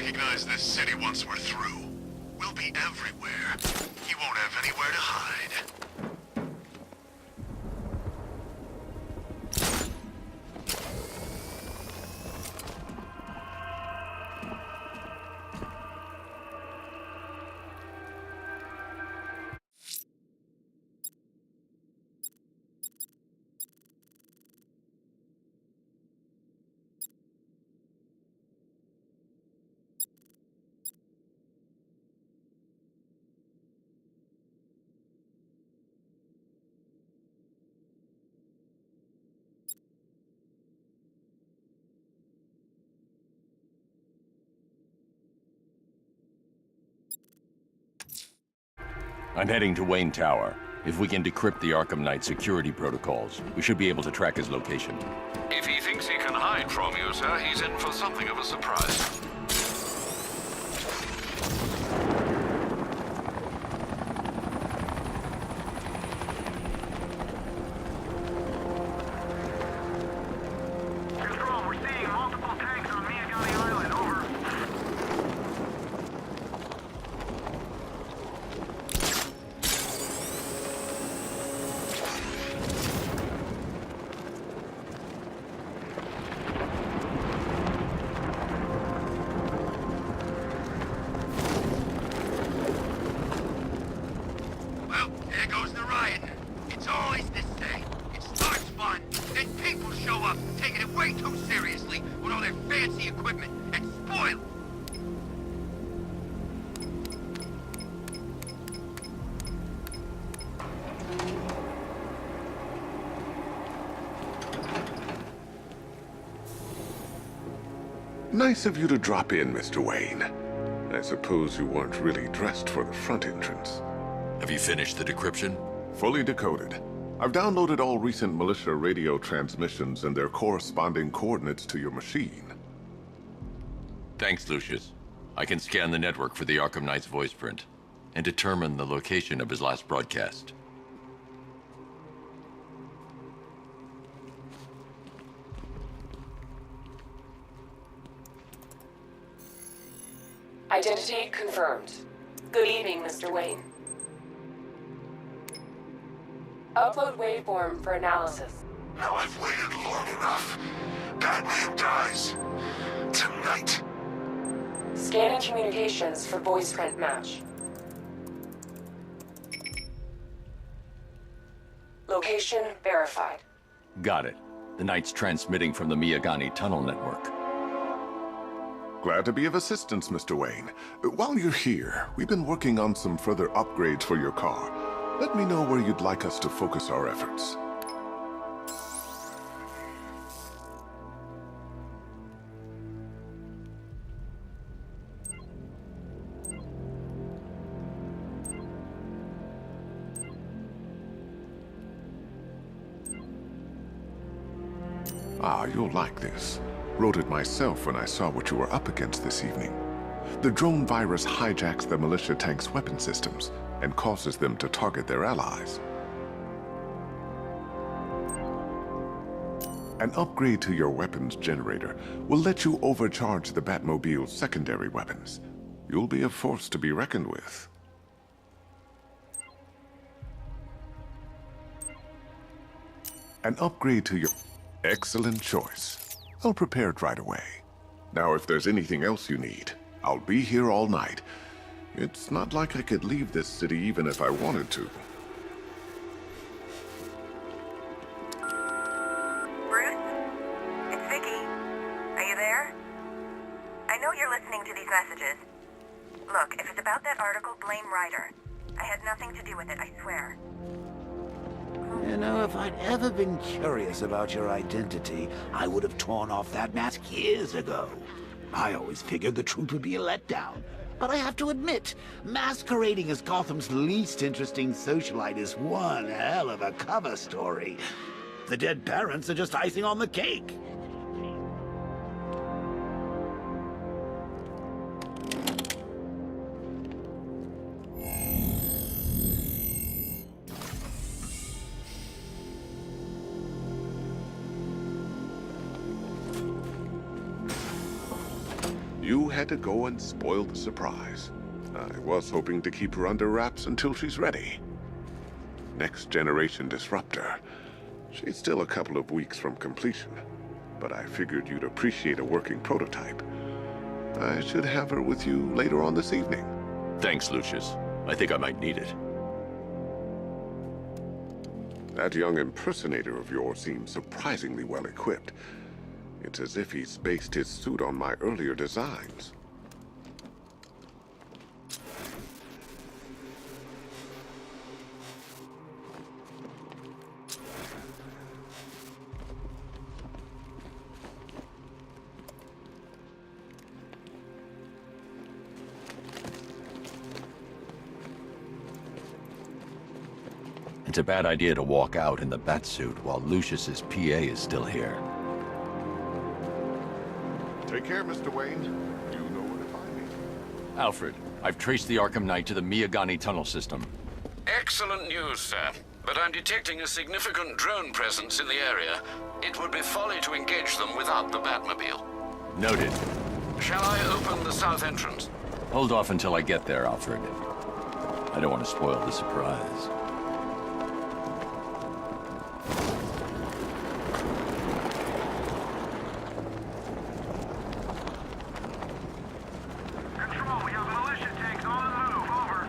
recognize this city once we're through. We'll be everywhere. He won't have anywhere to hide. I'm heading to Wayne Tower. If we can decrypt the Arkham Knight security protocols, we should be able to track his location. If he thinks he can hide from you, sir, he's in for something of a surprise. Control, we're seeing multiple tanks on Miyagami Island, over. Well, there goes the riot. It's always this day. It starts fun, then people show up, taking it way too seriously with all their fancy equipment, and spoil it. Nice of you to drop in, Mr. Wayne. I suppose you weren't really dressed for the front entrance. Have you finished the decryption? Fully decoded. I've downloaded all recent militia radio transmissions and their corresponding coordinates to your machine. Thanks, Lucius. I can scan the network for the Arkham Knight's voice print and determine the location of his last broadcast. Identity confirmed. Good evening, Mr. Wayne. Upload waveform for analysis. Now I've waited long enough. Batman dies. Tonight. Scanning communications for voice print match. Location verified. Got it. The Knight's transmitting from the Miyagani tunnel network. Glad to be of assistance, Mr. Wayne. While you're here, we've been working on some further upgrades for your car. Let me know where you'd like us to focus our efforts. Ah, you'll like this. Wrote it myself when I saw what you were up against this evening. The drone virus hijacks the militia tank's weapon systems and causes them to target their allies. An upgrade to your weapons generator will let you overcharge the Batmobile's secondary weapons. You'll be a force to be reckoned with. An upgrade to your... Excellent choice. I'll prepare it right away. Now, if there's anything else you need, I'll be here all night. It's not like I could leave this city even if I wanted to. Bruce? It's Vicky. Are you there? I know you're listening to these messages. Look, if it's about that article, blame Ryder. I had nothing to do with it, I swear. You know, if I'd ever been curious about your identity, I would have torn off that mask years ago. I always figured the truth would be a letdown. But I have to admit, masquerading as Gotham's least interesting socialite is one hell of a cover story. The dead parents are just icing on the cake. You had to go and spoil the surprise. I was hoping to keep her under wraps until she's ready. Next generation disruptor. She's still a couple of weeks from completion, but I figured you'd appreciate a working prototype. I should have her with you later on this evening. Thanks, Lucius. I think I might need it. That young impersonator of yours seems surprisingly well equipped. It's as if he's based his suit on my earlier designs. It's a bad idea to walk out in the Batsuit while Lucius's PA is still here. Take care, Mr. Wayne. You know where to find me. Alfred, I've traced the Arkham Knight to the Miyagani tunnel system. Excellent news, sir. But I'm detecting a significant drone presence in the area. It would be folly to engage them without the Batmobile. Noted. Shall I open the south entrance? Hold off until I get there, Alfred. I don't want to spoil the surprise. Control, we have militia tanks on the move. Over.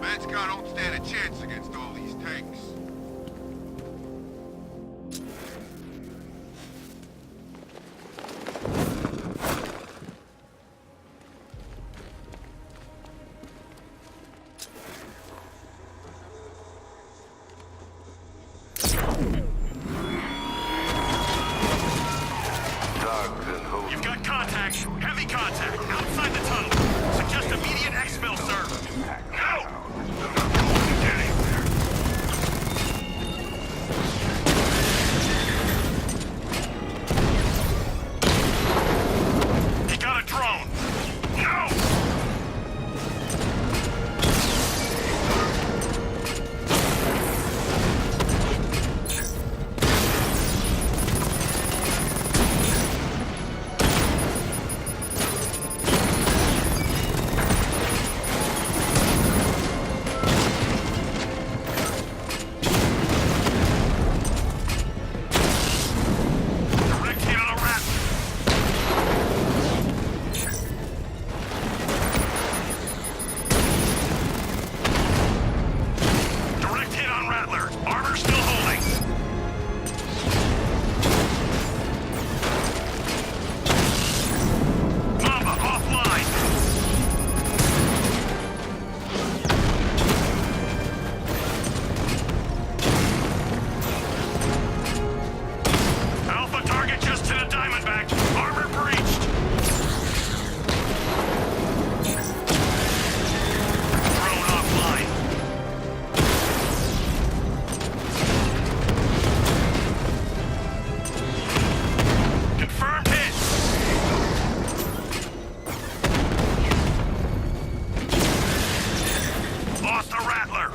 Manskar don't stand a chance against all these tanks. You've got contact. Heavy contact. Outside the tunnel. Suggest immediate exfil, sir. No! He got a drone. No! Direct hit on a rat. Direct hit on Rattler. Armor still holding. Mamba offline. Alpha target just to the Diamondback. Armor breached. Drone offline. Confirmed hit. Lost the Rattler.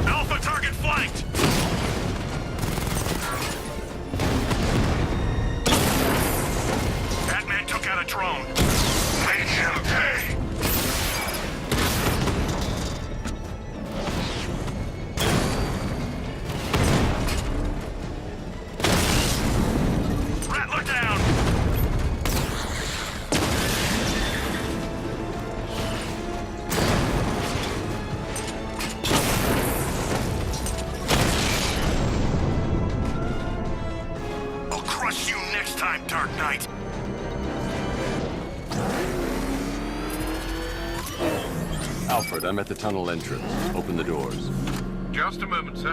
Alpha target flanked. Batman took out a drone. Make him pay. Rattler down. I'll crush you next time, Dark Knight. Alfred, I'm at the tunnel entrance. Open the doors. Just a moment, sir.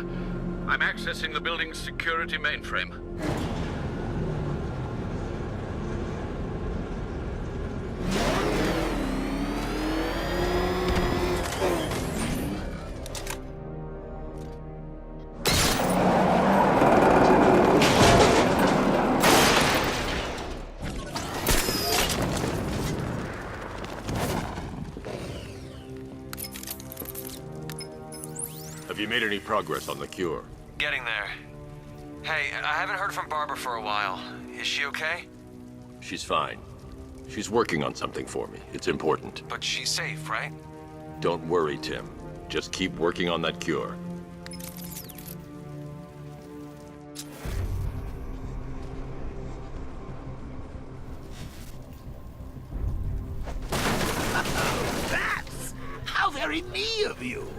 I'm accessing the building's security mainframe. Made any progress on the cure? Getting there. Hey, I haven't heard from Barbara for a while. Is she okay? She's fine. She's working on something for me. It's important. But she's safe, right? Don't worry, Tim. Just keep working on that cure. That's how very me of you.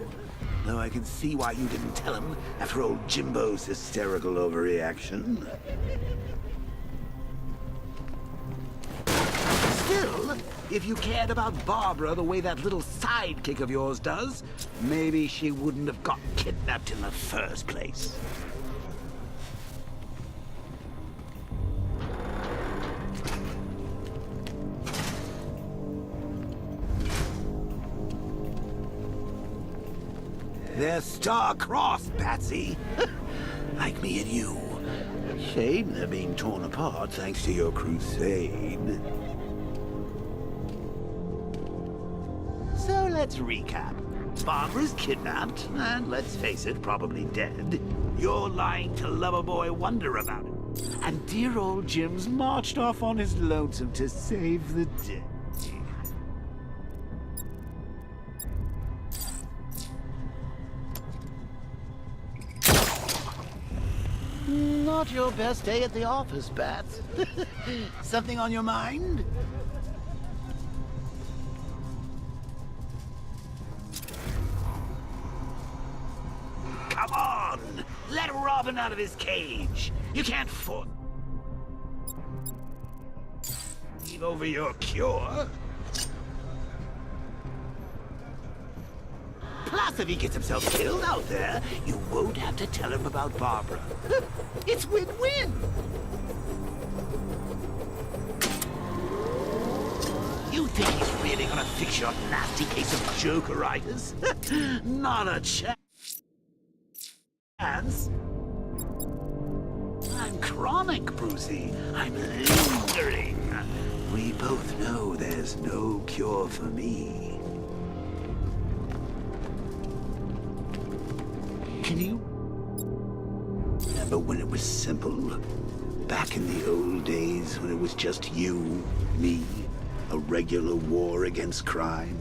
Though I can see why you didn't tell him after old Jimbo's hysterical overreaction. Still, if you cared about Barbara the way that little sidekick of yours does, maybe she wouldn't have got kidnapped in the first place. They're star-crossed, Patsy. Like me and you. Shame they're being torn apart thanks to your crusade. So let's recap. Barbara's kidnapped, and let's face it, probably dead. You're lying to Loverboy Wonder about it. And dear old Jim's marched off on his lonesome to save the day. Not your best day at the office, Bats. Something on your mind? Come on! Let Robin out of his cage! You can't force... Leave over your cure? Plus, if he gets himself killed out there, you won't have to tell him about Barbara. It's win-win! You think he's really gonna fix your nasty case of jokeritis? Not a chance. I'm chronic, Brucey. I'm lingering. We both know there's no cure for me. Can you remember when it was simple? Back in the old days when it was just you, me, a regular war against crime?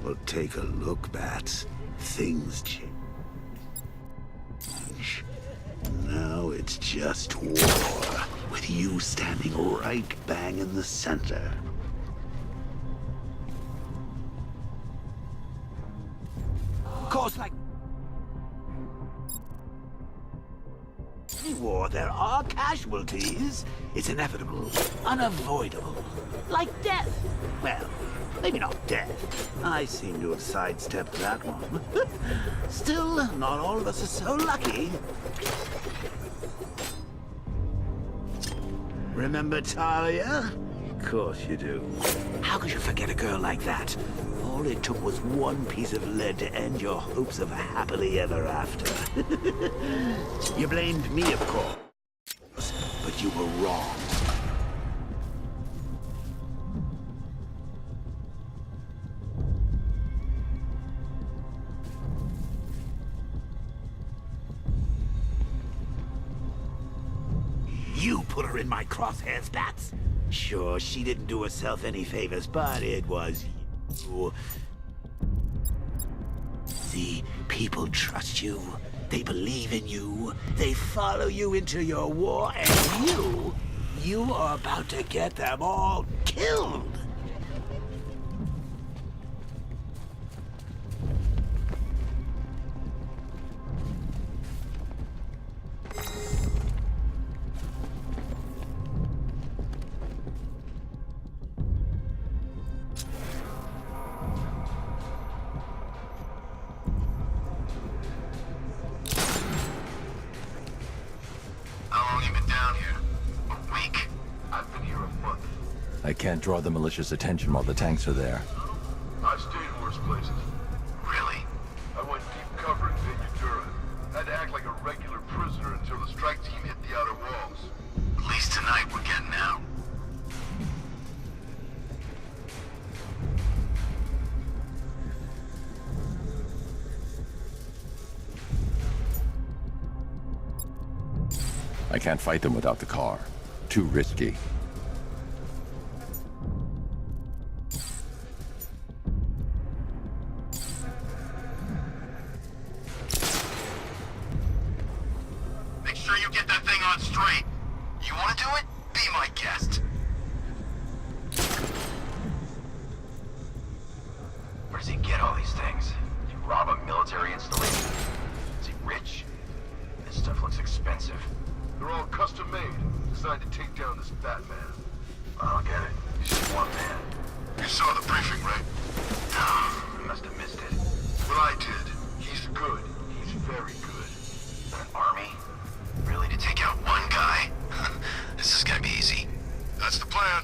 Well, take a look, Bats. Things change. Now it's just war, with you standing right bang in the center. Of course, like any war, there are casualties. It's inevitable, unavoidable. Like death. Well, maybe not death. I seem to have sidestepped that one. Still, not all of us are so lucky. Remember Talia? Of course you do. How could you forget a girl like that? All it took was one piece of lead to end your hopes of a happily ever after. You blamed me, of course, but you were wrong. You put her in my crosshairs, Bats. Sure, she didn't do herself any favors, but it was you. See, people trust you. They believe in you. They follow you into your war, and you are about to get them all killed. I can't draw the militia's attention while the tanks are there. I've stayed in worse places. Really? I went deep cover in Ventura. Had to act like a regular prisoner until the strike team hit the outer walls. At least tonight we're getting out. I can't fight them without the car. Too risky. Make sure you get that thing on straight. You want to do it? Be my guest. Where does he get all these things? Did he rob a military installation? Is he rich? This stuff looks expensive. They're all custom made, designed to take down this Batman. I don't get it. He's just one man. You saw the briefing, right? You must have missed it. What I did. He's good. He's very good. An army? Really, to take out one guy? This is gonna be easy. That's the plan.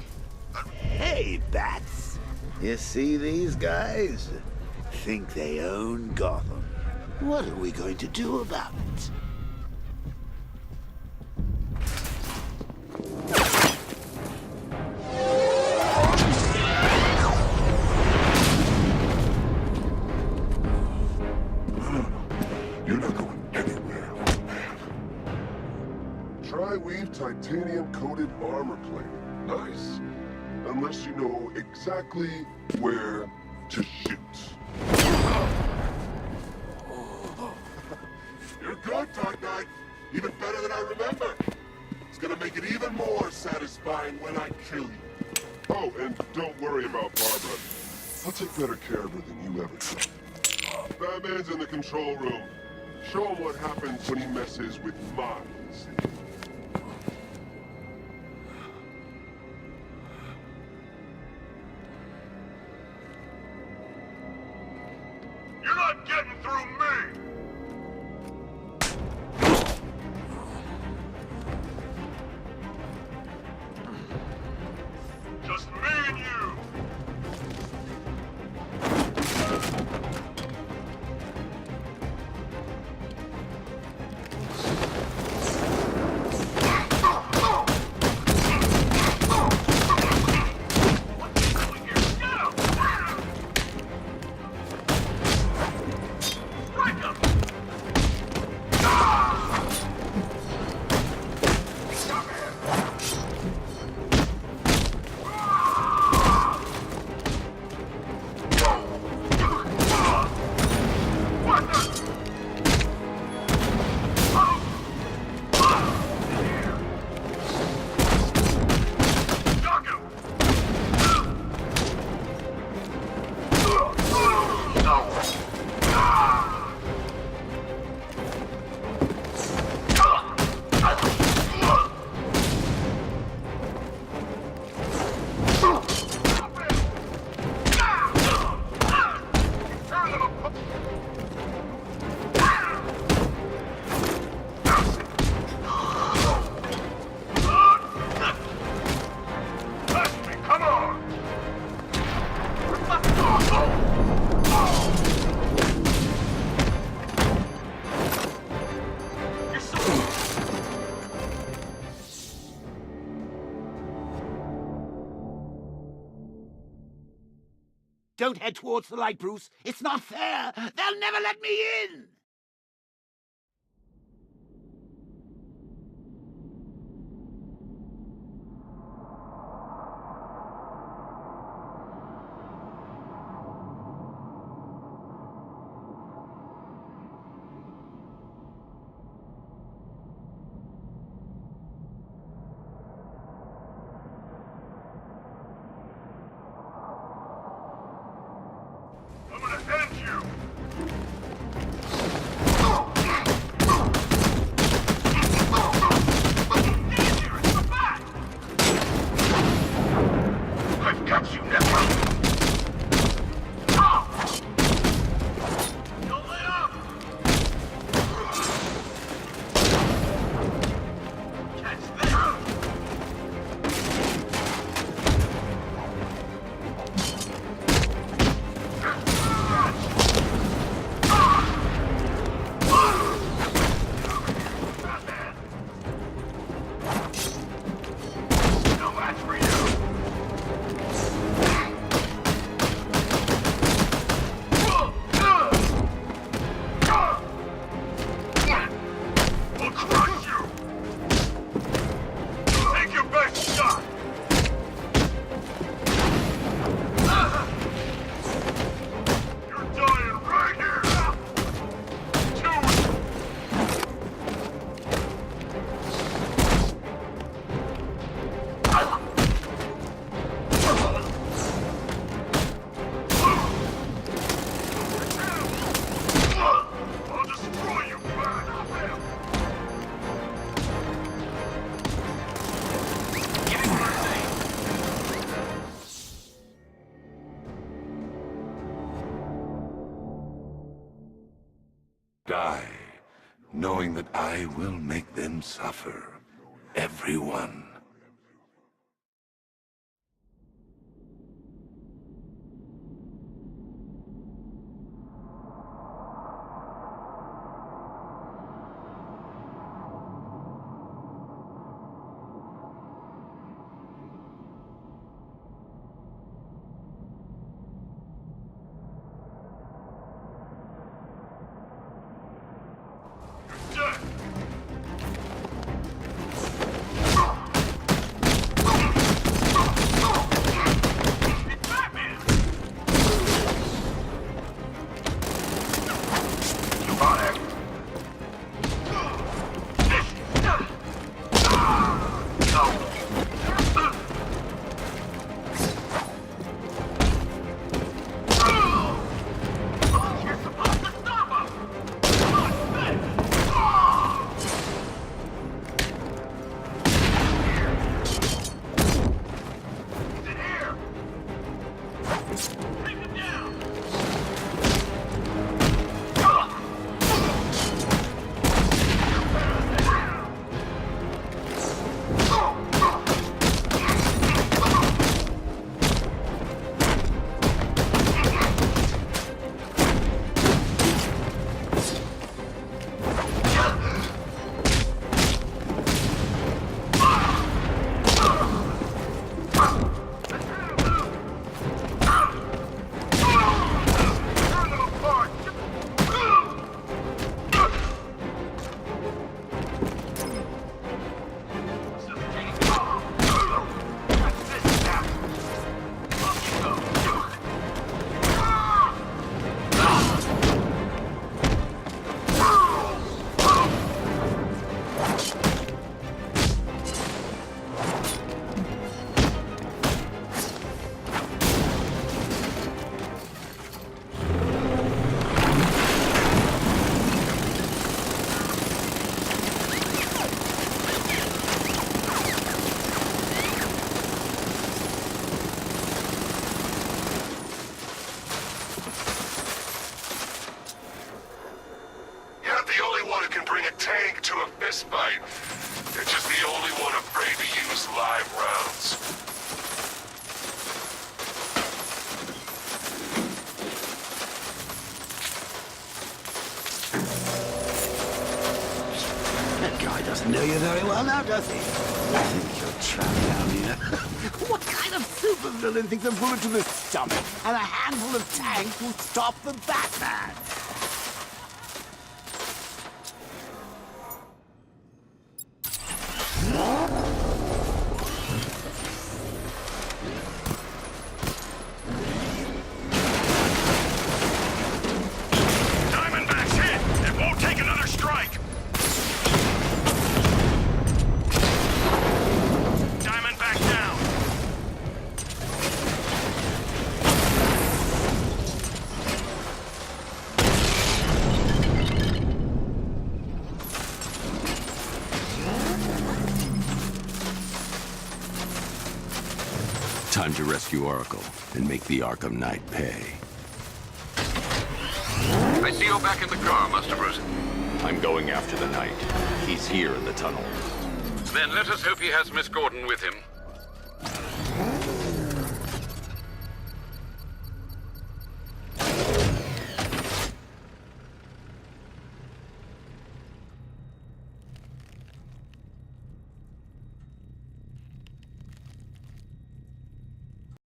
Hey, Bats. You see these guys? Think they own Gotham. What are we going to do about it? You're not going anywhere, old man. Tri-weave titanium-coated armor plate. Nice. Unless you know exactly where to shoot. You're good, Dark Knight. Even better than I remember. It's gonna make it even more satisfying when I kill you. Oh, and don't worry about Barbara. I'll take better care of her than you ever did. Batman's in the control room. Show him what happens when he messes with minds. You're not getting through me! Just me and you! Don't head towards the light, Bruce. It's not fair. They'll never let me in. I'm gonna end you! knowing that I will make them suffer. Everyone. You're just the only one afraid to use live rounds. That guy doesn't know you very well now, does he? I think you're trapped down here. What kind of supervillain thinks a bullet to the stomach and a handful of tanks will stop the Batman? Time to rescue Oracle and make the Arkham Knight pay. I see you're back in the car, Master Bruce. I'm going after the Knight. He's here in the tunnel. Then let us hope he has Miss Gordon with him.